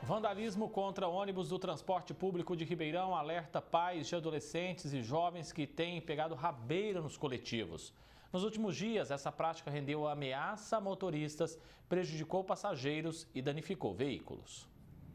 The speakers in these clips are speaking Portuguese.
Vandalismo contra ônibus do transporte público de Ribeirão alerta pais de adolescentes e jovens que têm pegado rabeira nos coletivos. Nos últimos dias, essa prática rendeu ameaça a motoristas, prejudicou passageiros e danificou veículos.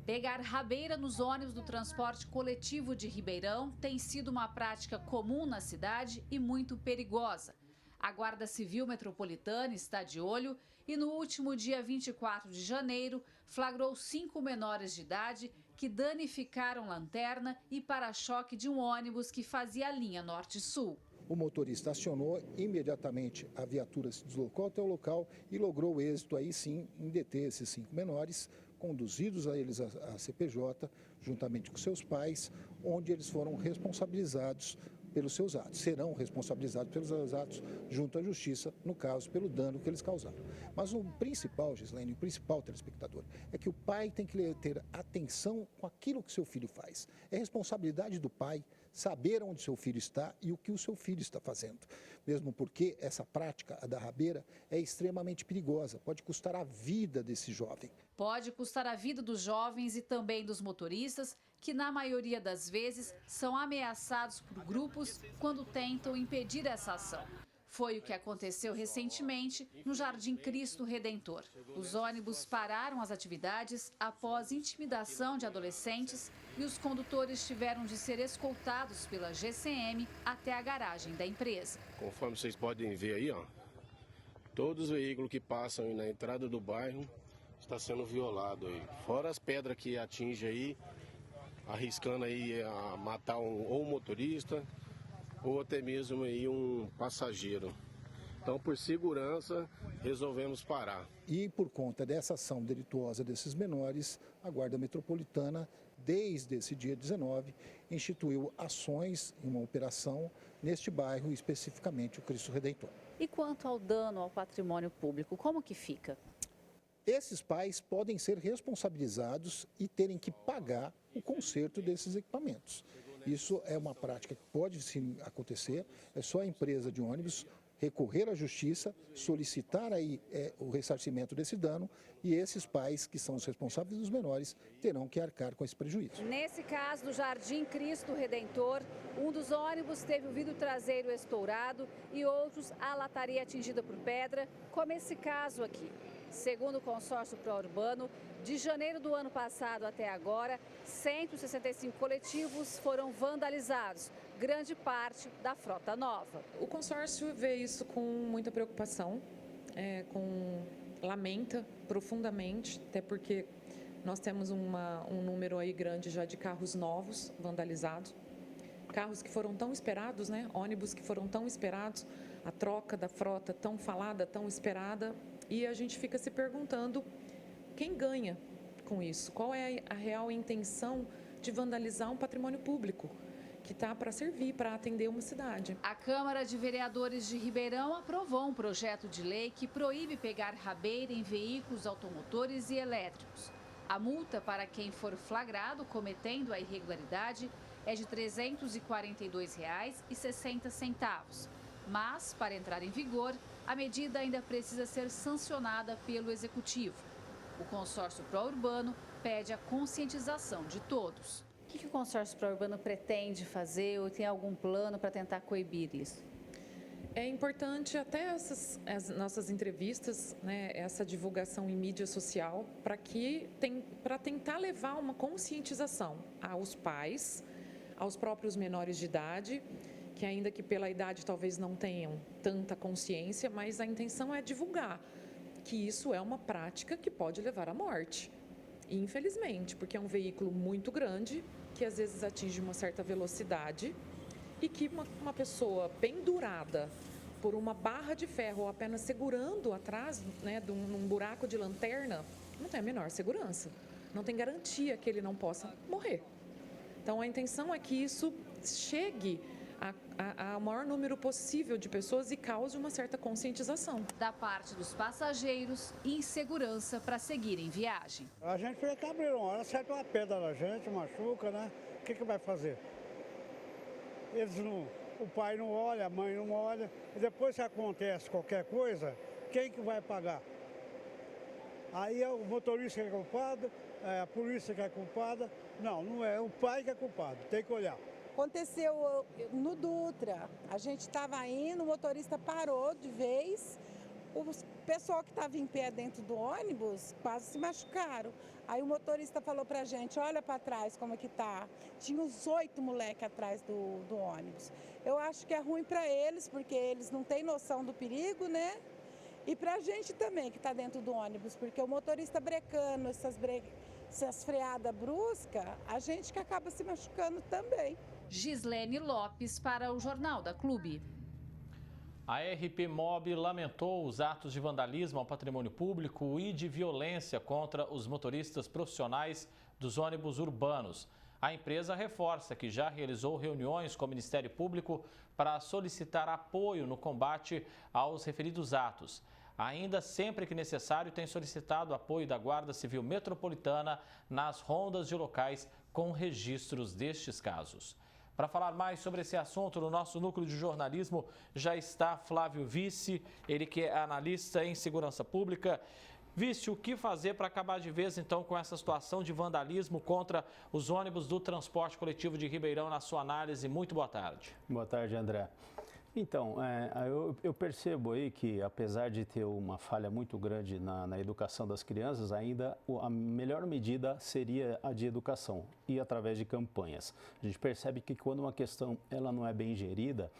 Pegar rabeira nos ônibus do transporte coletivo de Ribeirão tem sido uma prática comum na cidade e muito perigosa. A Guarda Civil Metropolitana está de olho e no último dia 24 de janeiro flagrou 5 menores de idade que danificaram lanterna e para-choque de um ônibus que fazia a linha norte-sul. O motorista acionou, imediatamente a viatura se deslocou até o local e logrou êxito aí sim em deter esses 5 menores, conduzidos a eles à CPJ, juntamente com seus pais, onde eles foram responsabilizados pelos seus atos. Serão responsabilizados pelos seus atos junto à justiça, no caso, pelo dano que eles causaram. Mas o principal, Gislaine, o principal telespectador, é que o pai tem que ter atenção com aquilo que seu filho faz. É responsabilidade do pai saber onde seu filho está e o que o seu filho está fazendo. Mesmo porque essa prática, a da rabeira, é extremamente perigosa, pode custar a vida desse jovem. Pode custar a vida dos jovens e também dos motoristas, que na maioria das vezes são ameaçados por grupos quando tentam impedir essa ação. Foi o que aconteceu recentemente no Jardim Cristo Redentor. Os ônibus pararam as atividades após intimidação de adolescentes e os condutores tiveram de ser escoltados pela GCM até a garagem da empresa. Conforme vocês podem ver aí, todos os veículos que passam aí na entrada do bairro está sendo violado aí. Fora as pedras que atingem aí, arriscando aí a matar ou um motorista ou até mesmo aí um passageiro. Então, por segurança, resolvemos parar. E por conta dessa ação delituosa desses menores, a Guarda Metropolitana, desde esse dia 19, instituiu ações em uma operação neste bairro, especificamente o Cristo Redentor. E quanto ao dano ao patrimônio público, como que fica? Esses pais podem ser responsabilizados e terem que pagar o conserto desses equipamentos. Isso é uma prática que pode sim acontecer, é só a empresa de ônibus recorrer à justiça, solicitar aí o ressarcimento desse dano e esses pais, que são os responsáveis dos menores, terão que arcar com esse prejuízo. Nesse caso do Jardim Cristo Redentor, um dos ônibus teve o vidro traseiro estourado e outros a lataria atingida por pedra, como esse caso aqui. Segundo o consórcio pró-urbano, de janeiro do ano passado até agora, 165 coletivos foram vandalizados, grande parte da frota nova. O consórcio vê isso com muita preocupação, lamenta profundamente, até porque nós temos um número aí grande já de carros novos vandalizados, carros que foram tão esperados, ônibus que foram tão esperados, a troca da frota tão falada, tão esperada. E a gente fica se perguntando quem ganha com isso, qual é a real intenção de vandalizar um patrimônio público que está para servir, para atender uma cidade. A Câmara de Vereadores de Ribeirão aprovou um projeto de lei que proíbe pegar rabeira em veículos automotores e elétricos. A multa para quem for flagrado cometendo a irregularidade é de R$ 342,60. Mas, para entrar em vigor, a medida ainda precisa ser sancionada pelo Executivo. O consórcio pró-urbano pede a conscientização de todos. O que o consórcio pró-urbano pretende fazer ou tem algum plano para tentar coibir isso? É importante até as nossas entrevistas, essa divulgação em mídia social, para tentar levar uma conscientização aos pais, aos próprios menores de idade, que ainda que pela idade talvez não tenham tanta consciência, mas a intenção é divulgar que isso é uma prática que pode levar à morte. Infelizmente, porque é um veículo muito grande, que às vezes atinge uma certa velocidade e que uma pessoa pendurada por uma barra de ferro ou apenas segurando atrás de um buraco de lanterna, não tem a menor segurança. Não tem garantia que ele não possa morrer. Então, a intenção é que isso chegue ao maior número possível de pessoas e cause uma certa conscientização. Da parte dos passageiros, insegurança para seguir em viagem. A gente fica cabreiro, uma hora acerta uma pedra na gente, machuca, O que vai fazer? O pai não olha, a mãe não olha, e depois se acontece qualquer coisa, quem que vai pagar? Aí é o motorista que é culpado, a polícia que é culpada. Não, não é o pai que é culpado, tem que olhar. Aconteceu no Dutra, a gente estava indo, o motorista parou de vez, o pessoal que estava em pé dentro do ônibus quase se machucaram. Aí o motorista falou pra gente, olha para trás como é que tá. Tinha uns 8 moleques atrás do ônibus. Eu acho que é ruim para eles, porque eles não têm noção do perigo, né? E pra gente também que está dentro do ônibus, porque o motorista brecando, essas freadas bruscas, a gente que acaba se machucando também. Gislene Lopes para o Jornal da Clube. A RP Mob lamentou os atos de vandalismo ao patrimônio público e de violência contra os motoristas profissionais dos ônibus urbanos. A empresa reforça que já realizou reuniões com o Ministério Público para solicitar apoio no combate aos referidos atos. Ainda, sempre que necessário, tem solicitado apoio da Guarda Civil Metropolitana nas rondas de locais com registros destes casos. Para falar mais sobre esse assunto, no nosso núcleo de jornalismo já está Flávio Vice, ele que é analista em segurança pública. Vice, o que fazer para acabar de vez, então, com essa situação de vandalismo contra os ônibus do transporte coletivo de Ribeirão, na sua análise? Muito boa tarde. Boa tarde, André. Então, eu percebo aí que, apesar de ter uma falha muito grande na educação das crianças, ainda a melhor medida seria a de educação e através de campanhas. A gente percebe que quando uma questão ela não é bem gerida,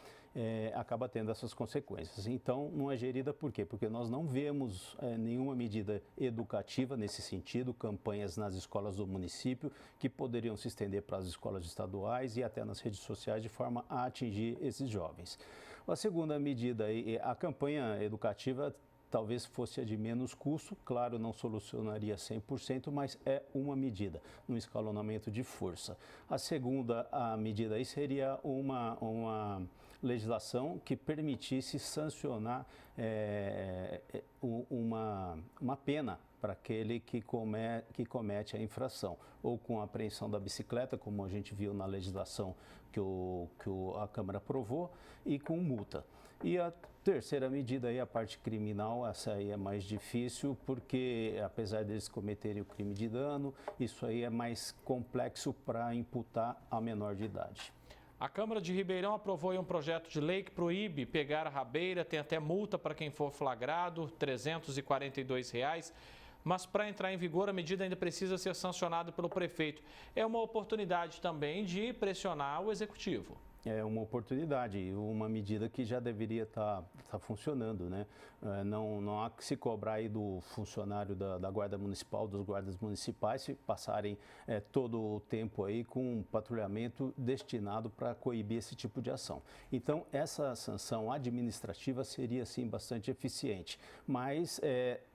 acaba tendo essas consequências. Então, não é gerida por quê? Porque nós não vemos nenhuma medida educativa nesse sentido, campanhas nas escolas do município que poderiam se estender para as escolas estaduais e até nas redes sociais de forma a atingir esses jovens. A segunda medida, a campanha educativa talvez fosse a de menos custo, claro, não solucionaria 100%, mas é uma medida, um escalonamento de força. A segunda medida aí seria uma legislação que permitisse sancionar uma pena para aquele que comete a infração, ou com a apreensão da bicicleta, como a gente viu na legislação que a Câmara aprovou, e com multa. E a terceira medida aí, a parte criminal, essa aí é mais difícil, porque apesar deles cometerem o crime de dano, isso aí é mais complexo para imputar a menor de idade. A Câmara de Ribeirão aprovou um projeto de lei que proíbe pegar a rabeira, tem até multa para quem for flagrado, R$ 342. Mas para entrar em vigor, a medida ainda precisa ser sancionada pelo prefeito. É uma oportunidade também de pressionar o executivo. É uma oportunidade, uma medida que já deveria estar funcionando, né? Não há que se cobrar aí do funcionário da Guarda Municipal, dos guardas municipais, se passarem todo o tempo aí com um patrulhamento destinado para coibir esse tipo de ação. Então, essa sanção administrativa seria, sim, bastante eficiente, mas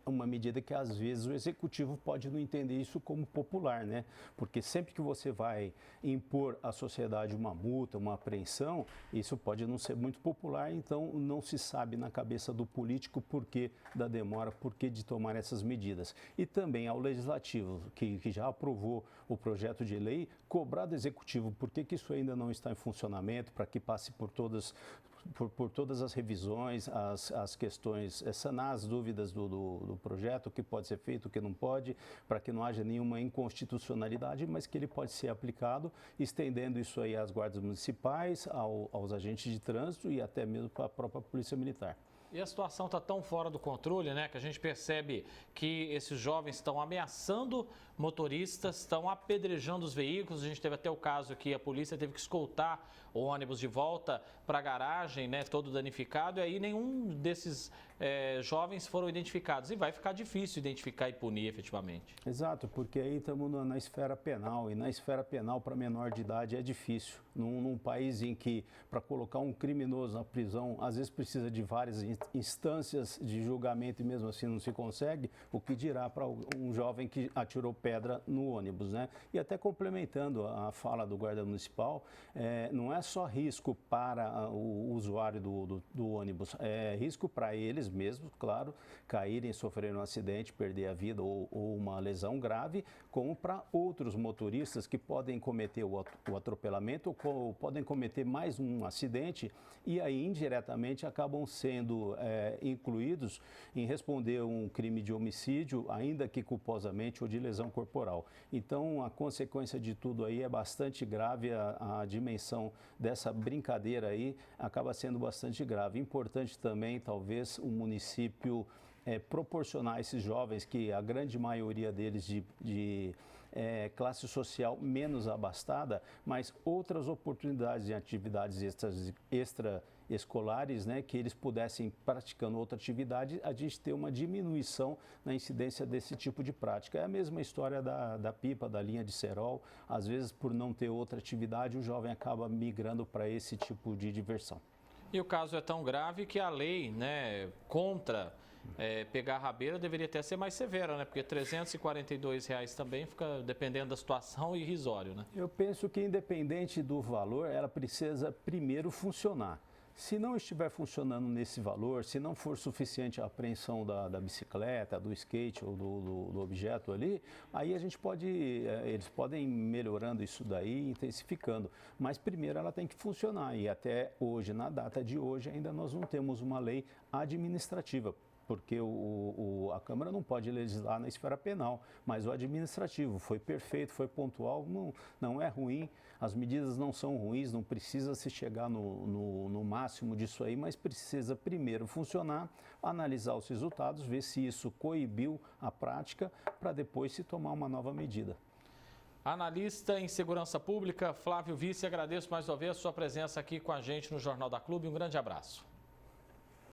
uma medida que, às vezes, o executivo pode não entender isso como popular, né? Porque sempre que você vai impor à sociedade uma multa, uma apreensão, isso pode não ser muito popular, então não se sabe na cabeça do político por que da demora, por que de tomar essas medidas. E também ao legislativo, que já aprovou o projeto de lei, cobrar do executivo por que isso ainda não está em funcionamento, para que passe por todas as revisões, as questões, sanar as dúvidas do projeto, o que pode ser feito, o que não pode, para que não haja nenhuma inconstitucionalidade, mas que ele pode ser aplicado, estendendo isso aí às guardas municipais, aos agentes de trânsito e até mesmo para a própria Polícia Militar. E a situação está tão fora do controle, né, que a gente percebe que esses jovens estão ameaçando motoristas, estão apedrejando os veículos. A gente teve até o caso que a polícia teve que escoltar o ônibus de volta para a garagem, né, todo danificado, e aí nenhum desses jovens foram identificados. E vai ficar difícil identificar e punir efetivamente. Exato, porque aí estamos na esfera penal, e na esfera penal para menor de idade é difícil. Num país em que, para colocar um criminoso na prisão, às vezes precisa de várias instâncias de julgamento e mesmo assim não se consegue, o que dirá para um jovem que atirou pedra no ônibus, né? E até complementando a fala do guarda municipal, não é só risco para o usuário do ônibus, é risco para eles mesmos, claro, caírem, sofrerem um acidente, perder a vida ou uma lesão grave, como para outros motoristas que podem cometer o atropelamento ou podem cometer mais um acidente e aí indiretamente acabam sendo sendo incluídos em responder um crime de homicídio, ainda que culposamente, ou de lesão corporal. Então, a consequência de tudo aí é bastante grave, a dimensão dessa brincadeira aí acaba sendo bastante grave. Importante também, talvez, o município proporcionar a esses jovens, que a grande maioria deles de classe social menos abastada, mas outras oportunidades de atividades extraescolares, né, que eles pudessem, praticando outra atividade, a gente ter uma diminuição na incidência desse tipo de prática. É a mesma história da pipa, da linha de cerol. Às vezes, por não ter outra atividade, o jovem acaba migrando para esse tipo de diversão. E o caso é tão grave que a lei, né, contra pegar a rabeira deveria até ser mais severa, né? Porque R$ 342 também fica, dependendo da situação, irrisório, né? Eu penso que, independente do valor, ela precisa primeiro funcionar. Se não estiver funcionando nesse valor, se não for suficiente a apreensão da bicicleta, do skate ou do objeto ali, aí a gente eles podem ir melhorando isso daí, intensificando. Mas primeiro ela tem que funcionar, e até hoje, na data de hoje, ainda nós não temos uma lei administrativa, porque a Câmara não pode legislar na esfera penal, mas o administrativo foi perfeito, foi pontual, não é ruim, as medidas não são ruins, não precisa se chegar no máximo disso aí, mas precisa primeiro funcionar, analisar os resultados, ver se isso coibiu a prática, para depois se tomar uma nova medida. Analista em Segurança Pública, Flávio Vice, agradeço mais uma vez a sua presença aqui com a gente no Jornal da Clube. Um grande abraço.